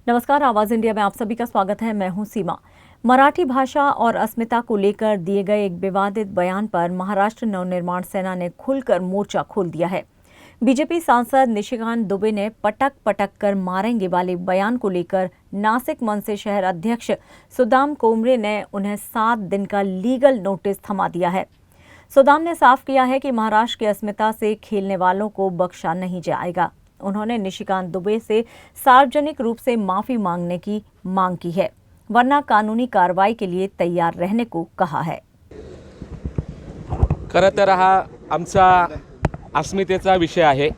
नमस्कार, आवाज इंडिया में आप सभी का स्वागत है। मैं हूं सीमा। मराठी भाषा और अस्मिता को लेकर दिए गए एक विवादित बयान पर महाराष्ट्र नवनिर्माण सेना ने खुलकर मोर्चा खोल दिया है। बीजेपी सांसद निशिकांत दुबे ने पटक पटक कर मारेंगे वाले बयान को लेकर नासिक मनसे शहर अध्यक्ष सुदाम कोमरे ने उन्हें 7 दिन का लीगल नोटिस थमा दिया है। सुदाम ने साफ किया है कि महाराष्ट्र की अस्मिता से खेलने वालों को बख्शा नहीं जाएगा। उन्होंने निशिकांत दुबे से सार्वजनिक रूप से माफी मांगने की मांग की है, वरना कानूनी कार्रवाई के लिए तैयार रहने को कहा है। खरं तर हा आमचा अस्मितेचा विषय आहे।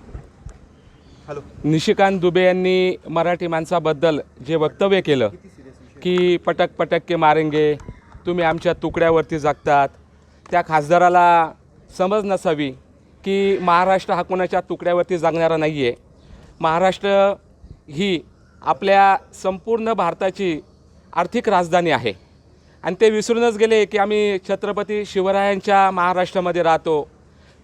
निशिकांत दुबे यांनी मराठी माणसाबद्दल जे वक्तव्य केलं की पटक पटक के मारेंगे, तुम्ही आमच्या तुकड्यावरती जगतात, त्या खासदाराला समज नसावी की महाराष्ट्र हा कोणाच्या तुकड्यावरती जगणारा नाही आहे। महाराष्ट्र ही आपल्या संपूर्ण भारताची आर्थिक राजधानी आहे आणि ते विसरूनच गेले की आम्ही छत्रपती शिवरायांच्या महाराष्ट्रामध्ये राहतो,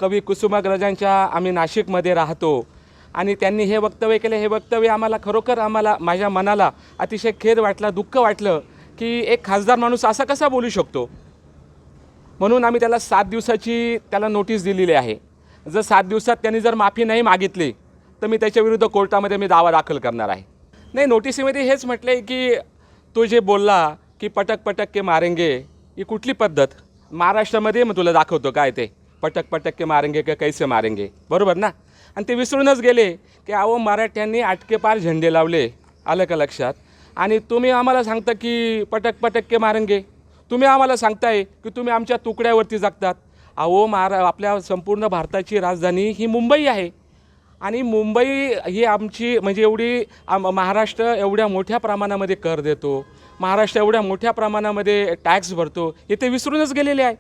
कवी कुसुमाग्रजांच्या आम्ही नाशिकमध्ये राहतो आणि त्यांनी हे वक्तव्य केले। हे वक्तव्य आम्हाला खरोखर माझ्या मनाला अतिशय खेद वाटला, दुःख वाटलं की एक खासदार माणूस असा कसा बोलू शकतो। म्हणून आम्ही त्याला 7 दिवसाची त्याला नोटीस दिलेली आहे। जर 7 दिवसात त्यांनी जर माफी नाही मागितली तर मी त्याच्या विरुद्ध कोर्टामध्ये मी दावा दाखल करणार आहे। नाही, नोटिसीमध्ये हेच म्हटले की तो जे बोलला की पटक पटक के मारेंगे, ही कुठली पद्धत महाराष्ट्रामध्ये मग तुला दाखवतो काय ते पटक पटक के मारेंगे का कैसे मारेंगे, बरोबर ना। आणि ते विसरूनच गेले की अहो मराठ्यांनी आटके पार झेंडे लावले, आलं का लक्षात। आणि तुम्ही आम्हाला सांगता की पटक पटक के मारेंगे, तुम्ही आम्हाला सांगताय की तुम्ही आमच्या तुकड्यावरती जगतात। अहो आपल्या संपूर्ण भारताची राजधानी ही मुंबई आहे आणि मुंबई ही आमची म्हणजे एवढी महाराष्ट्र एवढ्या मोठ्या प्रमाणामध्ये कर देतो, महाराष्ट्र एवढ्या मोठ्या प्रमाणामध्ये टॅक्स भरतो, हे ते विसरूनच गेलेले आहे।